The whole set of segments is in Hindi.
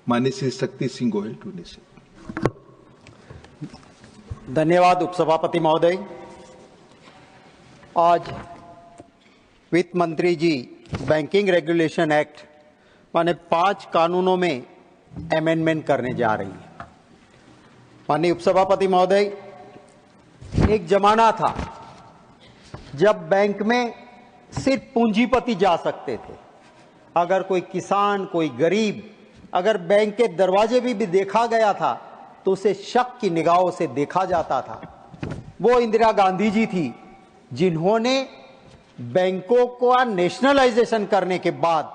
माननीय श्री शक्ति सिंह गोयल टूने से। धन्यवाद उपसभापति महोदय। आज वित्त मंत्री जी बैंकिंग रेगुलेशन एक्ट माने 5 कानूनों में अमेंडमेंट करने जा रही है। माननीय उपसभापति महोदय, एक जमाना था जब बैंक में सिर्फ पूंजीपति जा सकते थे। अगर कोई किसान, कोई गरीब अगर बैंक के दरवाजे भी देखा गया था तो उसे शक की निगाहों से देखा जाता था। वो इंदिरा गांधी जी थी जिन्होंने बैंकों का नेशनलाइजेशन करने के बाद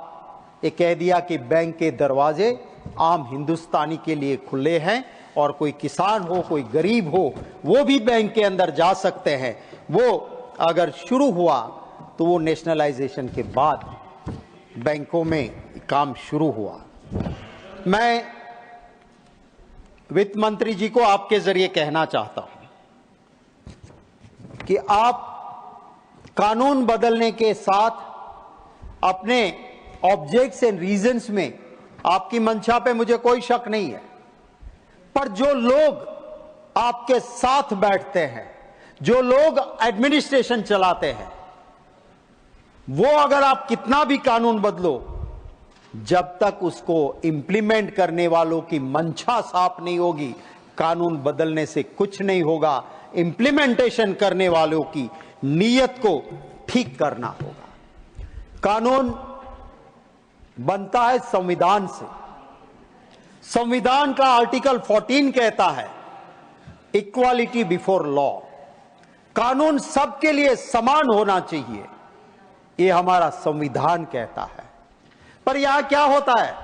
ये कह दिया कि बैंक के दरवाजे आम हिंदुस्तानी के लिए खुले हैं और कोई किसान हो, कोई गरीब हो, वो भी बैंक के अंदर जा सकते हैं। वो अगर शुरू हुआ तो वो नेशनलाइजेशन के बाद बैंकों में काम शुरू हुआ। मैं वित्त मंत्री जी को आपके जरिए कहना चाहता हूं कि आप कानून बदलने के साथ अपने ऑब्जेक्ट्स एंड रीजंस में आपकी मंशा पे मुझे कोई शक नहीं है, पर जो लोग आपके साथ बैठते हैं, जो लोग एडमिनिस्ट्रेशन चलाते हैं, वो अगर आप कितना भी कानून बदलो, जब तक उसको इंप्लीमेंट करने वालों की मंशा साफ नहीं होगी, कानून बदलने से कुछ नहीं होगा। इंप्लीमेंटेशन करने वालों की नीयत को ठीक करना होगा। कानून बनता है संविधान से। संविधान का आर्टिकल 14 कहता है इक्वालिटी बिफोर लॉ, कानून सबके लिए समान होना चाहिए, ये हमारा संविधान कहता है। पर यहां क्या होता है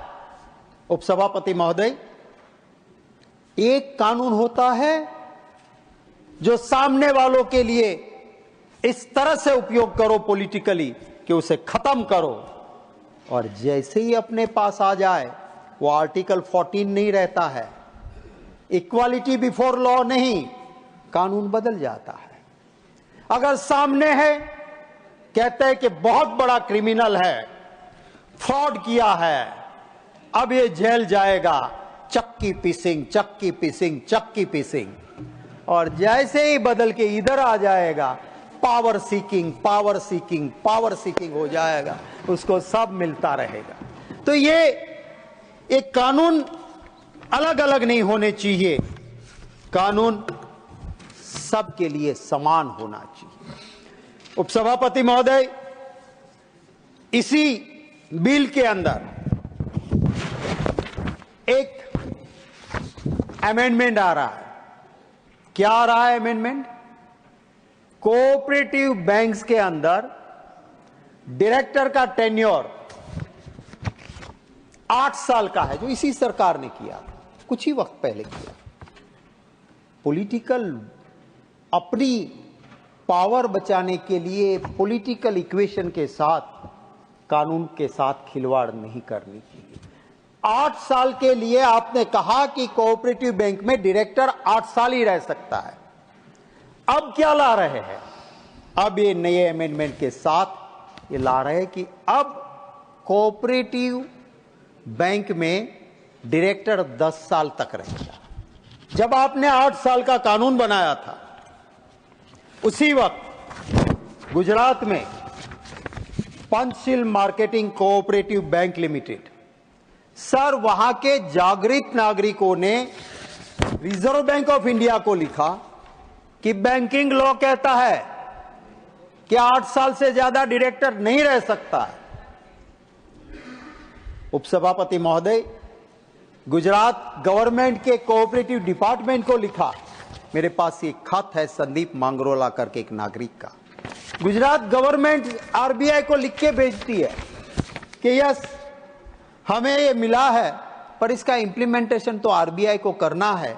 उपसभापति महोदय, एक कानून होता है जो सामने वालों के लिए इस तरह से उपयोग करो पॉलिटिकली कि उसे खत्म करो, और जैसे ही अपने पास आ जाए वो आर्टिकल 14 नहीं रहता है, इक्वालिटी बिफोर लॉ नहीं, कानून बदल जाता है। अगर सामने है, कहते हैं कि बहुत बड़ा क्रिमिनल है, फ्रॉड किया है, अब ये जेल जाएगा, चक्की पीसिंग, चक्की पीसिंग, चक्की पीसिंग, और जैसे ही बदल के इधर आ जाएगा power seeking, power seeking, power seeking हो जाएगा, उसको सब मिलता रहेगा। तो ये एक कानून अलग अलग नहीं होने चाहिए, कानून सबके लिए समान होना चाहिए। उपसभापति महोदय, इसी बिल के अंदर एक अमेंडमेंट आ रहा है। क्या आ रहा है अमेंडमेंट? कोऑपरेटिव बैंक्स के अंदर डायरेक्टर का टेन्योर 8 साल का है, जो इसी सरकार ने किया था, कुछ ही वक्त पहले किया। पॉलिटिकल अपनी पावर बचाने के लिए पॉलिटिकल इक्वेशन के साथ कानून के साथ खिलवाड़ नहीं करनी चाहिए। 8 साल के लिए आपने कहा कि कोऑपरेटिव बैंक में डायरेक्टर 8 साल ही रह सकता है। अब क्या ला रहे हैं? अब ये नए अमेंडमेंट के साथ ये ला रहे हैं कि अब कोऑपरेटिव बैंक में डायरेक्टर 10 साल तक रहेगा। जब आपने 8 साल का कानून बनाया था, उसी वक्त गुजरात में Panchsheel marketing cooperative bank limited, sir, वहां के जागृत नागरिकों ने रिजर्व बैंक ऑफ इंडिया को लिखा कि बैंकिंग लॉ कहता है कि 8 साल से ज्यादा डायरेक्टर नहीं रह सकता है। उपसभापति महोदय, गुजरात गवर्नमेंट के कोऑपरेटिव डिपार्टमेंट को लिखा, मेरे पास एक खत है संदीप मांगरोला करके एक नागरिक का। गुजरात गवर्नमेंट आरबीआई को लिख के भेजती है कि यस, हमें ये मिला है, पर इसका इंप्लीमेंटेशन तो आरबीआई को करना है,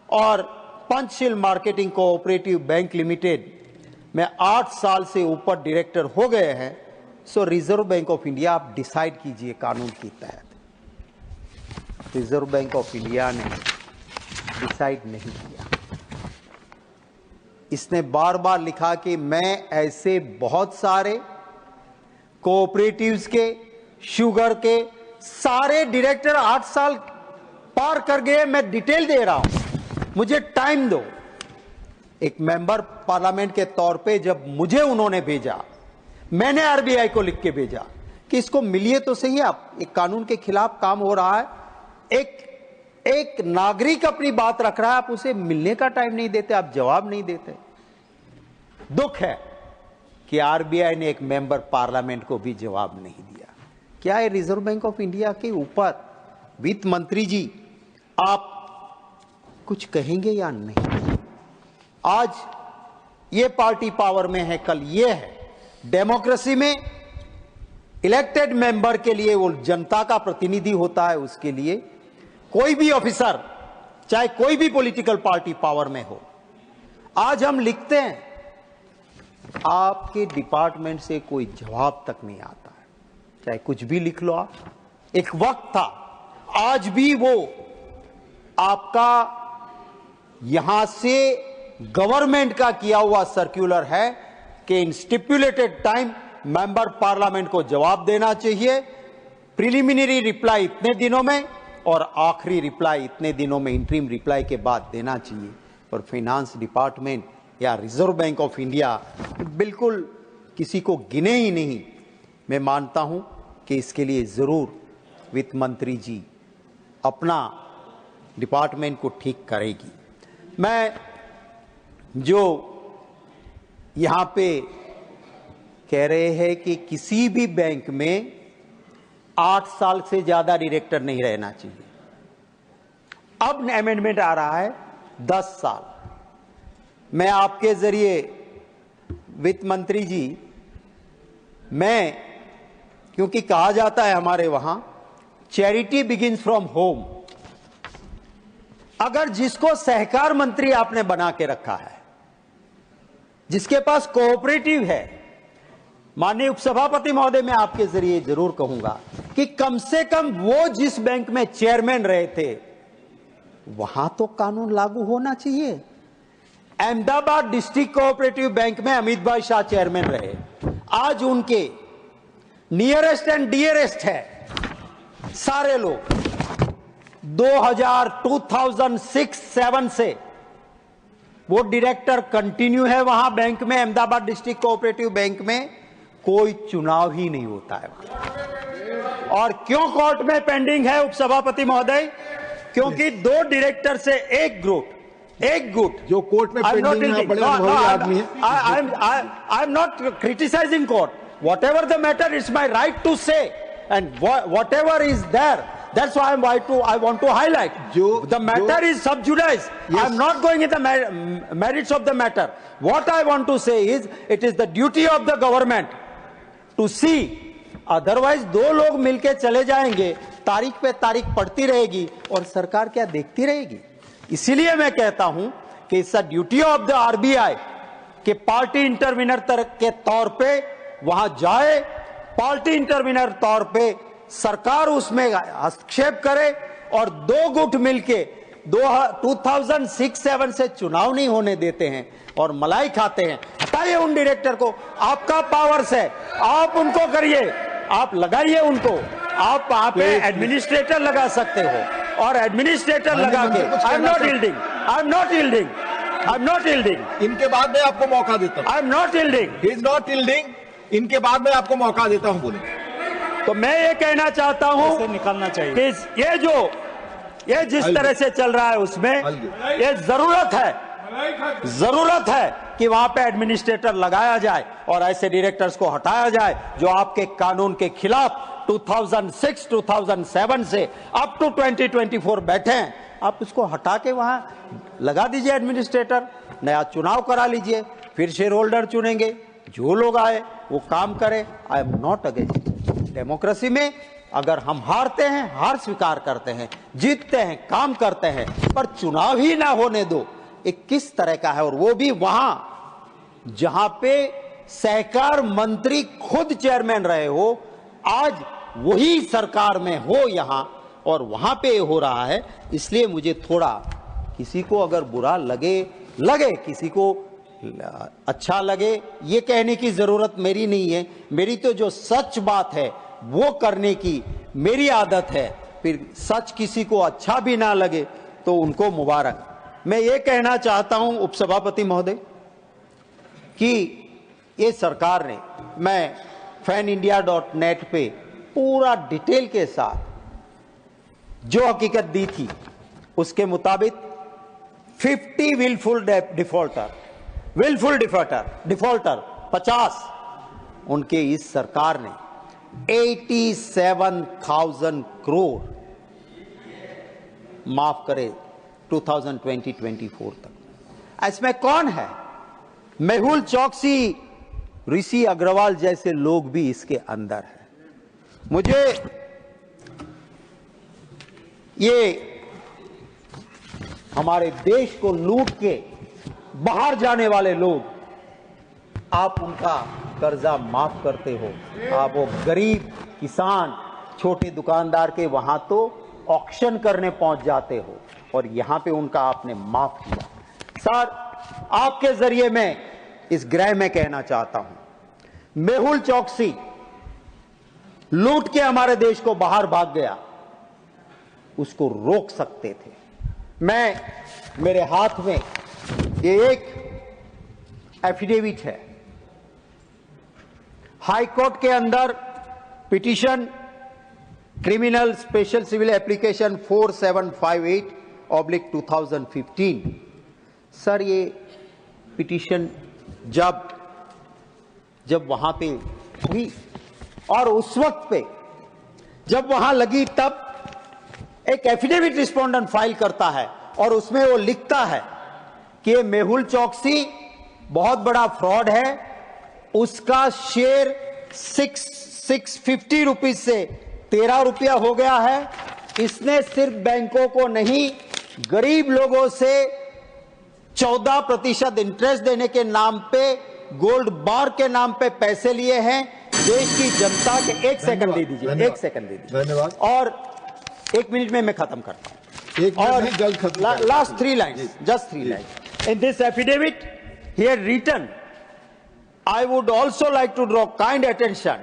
और Panchsheel marketing cooperative bank limited में 8 साल से ऊपर डायरेक्टर हो गए हैं, सो रिजर्व बैंक ऑफ इंडिया आप डिसाइड कीजिए कानून के तहत। रिजर्व बैंक ऑफ इंडिया ने डिसाइड नहीं किया। इसने बार बार लिखा कि मैं ऐसे बहुत सारे कोऑपरेटिव्स के, शुगर के सारे डायरेक्टर 8 साल पार कर गए, मैं डिटेल दे रहा हूं, मुझे टाइम दो। एक मेंबर पार्लियामेंट के तौर पे जब मुझे उन्होंने भेजा, मैंने आरबीआई को लिख के भेजा कि इसको मिलिए तो सही आप, एक कानून के खिलाफ काम हो रहा है, एक नागरिक अपनी बात रख रहा है, आप उसे मिलने का टाइम नहीं देते, आप जवाब नहीं देते। दुख है कि आरबीआई ने एक मेंबर पार्लियामेंट को भी जवाब नहीं दिया। क्या है रिजर्व बैंक ऑफ इंडिया के ऊपर वित्त मंत्री जी आप कुछ कहेंगे या नहीं? आज ये पार्टी पावर में है, कल ये है। डेमोक्रेसी में इलेक्टेड मेंबर के लिए वो जनता का प्रतिनिधि होता है, उसके लिए कोई भी ऑफिसर चाहे कोई भी पॉलिटिकल पार्टी पावर में हो, आज हम लिखते हैं आपके डिपार्टमेंट से कोई जवाब तक नहीं आता है, चाहे कुछ भी लिख लो आप। एक वक्त था, आज भी वो आपका यहां से गवर्नमेंट का किया हुआ सर्कुलर है कि इन स्टिपुलेटेड टाइम मेंबर पार्लियामेंट को जवाब देना चाहिए, प्रिलिमिनरी रिप्लाई इतने दिनों में और आखिरी रिप्लाई इतने दिनों में, इंटरिम रिप्लाई के बाद देना चाहिए। और फाइनेंस डिपार्टमेंट या रिजर्व बैंक ऑफ इंडिया बिल्कुल किसी को गिने ही नहीं। मैं मानता हूं कि इसके लिए जरूर वित्त मंत्री जी अपना डिपार्टमेंट को ठीक करेगी। मैं जो यहां पे कह रहे हैं कि किसी भी बैंक में 8 साल से ज्यादा डायरेक्टर नहीं रहना चाहिए, अब अमेंडमेंट आ रहा है 10 साल। मैं आपके जरिए वित्त मंत्री जी, मैं, क्योंकि कहा जाता है हमारे वहां चैरिटी बिगिंस फ्रॉम होम, अगर जिसको सहकार मंत्री आपने बना के रखा है, जिसके पास कोऑपरेटिव है, माननीय उपसभापति महोदय, मैं आपके जरिए जरूर कहूंगा कि कम से कम वो जिस बैंक में चेयरमैन रहे थे वहां तो कानून लागू होना चाहिए। अहमदाबाद डिस्ट्रिक्ट कोऑपरेटिव बैंक में अमित भाई शाह चेयरमैन रहे, आज उनके नियरेस्ट एंड डियरेस्ट है सारे लोग। 2006-7 से वो डायरेक्टर कंटिन्यू है वहां बैंक में, अहमदाबाद डिस्ट्रिक्ट कोऑपरेटिव बैंक में कोई चुनाव ही नहीं होता है। और क्यों कोर्ट में पेंडिंग है उपसभापति महोदय? क्योंकि 2 डायरेक्टर से एक गुट जो कोर्ट में पेंडिंग है, बड़े अनुभवी आदमी है। I am not criticising court, whatever the matter it's my right to say, and whatever is there, that's why I want to highlight the matter is sub judice. I am not going in the merits of the matter. What I want to say is it is the duty of the government to see, otherwise 2 लोग मिलके चले जाएंगे, तारीख पे तारीख पड़ती रहेगी और सरकार क्या देखती रहेगी। इसीलिए मैं कहता हूं कि it's a duty of the RBI कि पार्टी इंटरवीनर के तौर पे वहां जाए, पार्टी इंटरवीनर तौर पे सरकार उसमें हस्तक्षेप करे और 2 गुट मिलके 2006-7 से चुनाव नहीं होने देते हैं और मलाई खाते हैं। हटाइए उन डायरेक्टर को, आपका पावर्स है, आप उनको करिए, आप लगाइए उनको, आप एडमिनिस्ट्रेटर लगा सकते हो और एडमिनिस्ट्रेटर लगा के आई एम नॉट यील्डिंग। इनके बाद मैं आपको मौका देता हूं। आई am not yielding, he is not yielding. इनके बाद मैं आपको मौका देता हूं, बोले। तो मैं ये कहना चाहता हूं निकालना चाहिए कि ये जिस तरह से चल रहा है उसमें ये जरूरत है कि वहां पे एडमिनिस्ट्रेटर लगाया जाए और ऐसे डायरेक्टर्स को हटाया जाए जो आपके कानून के खिलाफ 2006-2007 से अप टू 2024 बैठे हैं। आप उसको हटा के वहां लगा दीजिए एडमिनिस्ट्रेटर, नया चुनाव करा लीजिए, फिर शेयर होल्डर चुनेंगे, जो लोग आए वो काम करे। आई एम नॉट अगेंस्ट। डेमोक्रेसी में अगर हम हारते हैं, हार स्वीकार करते हैं, जीतते हैं, काम करते हैं, पर चुनाव ही ना होने दो, एक किस तरह का है। और वो भी वहां जहां पे सहकार मंत्री खुद चेयरमैन रहे हो, आज वही सरकार में हो यहां और वहां पे हो रहा है। इसलिए मुझे थोड़ा, किसी को अगर बुरा लगे, किसी को अच्छा लगे, ये कहने की जरूरत मेरी नहीं है। मेरी तो जो सच बात है वो करने की मेरी आदत है। फिर सच किसी को अच्छा भी ना लगे तो उनको मुबारक। मैं ये कहना चाहता हूं उपसभापति महोदय कि ये सरकार ने, मैं fanindia.net पे पूरा डिटेल के साथ जो हकीकत दी थी उसके मुताबिक 50 विलफुल डिफॉल्टर 50 उनके इस सरकार ने 87,000 करोड़ माफ करे 2020-24 तक। इसमें कौन है? मेहुल चौकसी, ऋषि अग्रवाल जैसे लोग भी इसके अंदर है। मुझे ये हमारे देश को लूट के बाहर जाने वाले लोग, आप उनका कर्जा माफ करते हो, आप वो गरीब किसान छोटे दुकानदार के वहां तो ऑक्शन करने पहुंच जाते हो और यहां पे उनका आपने माफ किया। सर, आपके जरिए मैं इस गृह में कहना चाहता हूं, मेहुल चौकसी लूट के हमारे देश को बाहर भाग गया, उसको रोक सकते थे। मेरे हाथ में ये एक एफिडेविट है, हाई कोर्ट के अंदर petition criminal special civil application 4758/2015। Sir, ये पिटीशन जब वहां पे हुई और उस वक्त पे जब वहां लगी, तब एक एफिडेविट रिस्पोंडेंट फाइल करता है और उसमें वो लिखता है कि ये मेहुल चौकसी बहुत बड़ा फ्रॉड है, उसका शेयर 650 रुपीज से 13 रुपया हो गया है, इसने सिर्फ बैंकों को नहीं गरीब लोगों से 14% इंटरेस्ट देने के नाम पे, गोल्ड बार के नाम पे पैसे लिए हैं देश की जनता के। एक सेकंड दे दीजिए, एक सेकंड दे दीजिए, धन्यवाद। और 1 मिनट में मैं खत्म करता हूं। और last 3 lines, just 3 lines. In this affidavit he had written, I would also like to draw kind attention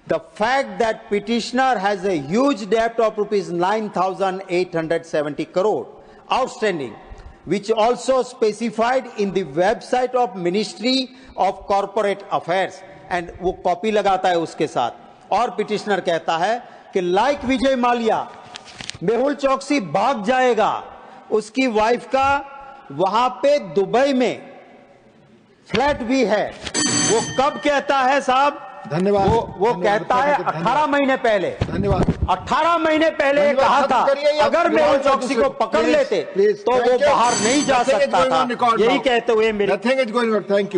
the fact that petitioner has a huge debt of rupees 9,870 crore outstanding, which also specified in the website of Ministry of Corporate Affairs, and वो कॉपी लगाता है उसके साथ। और पिटिशनर कहता है कि लाइक विजय माल्या, मेहुल चौकसी भाग जाएगा, उसकी वाइफ का वहां पे दुबई में फ्लैट भी है। वो कब कहता है साहब? धन्यवाद। वो कहता है 18 महीने पहले। धन्यवाद। 18 महीने पहले कहा था अगर मेहुल चौकसी को पकड़ लेते तो वो बाहर नहीं जा सकता था। यही कहते हुए मेरी थैंक यू।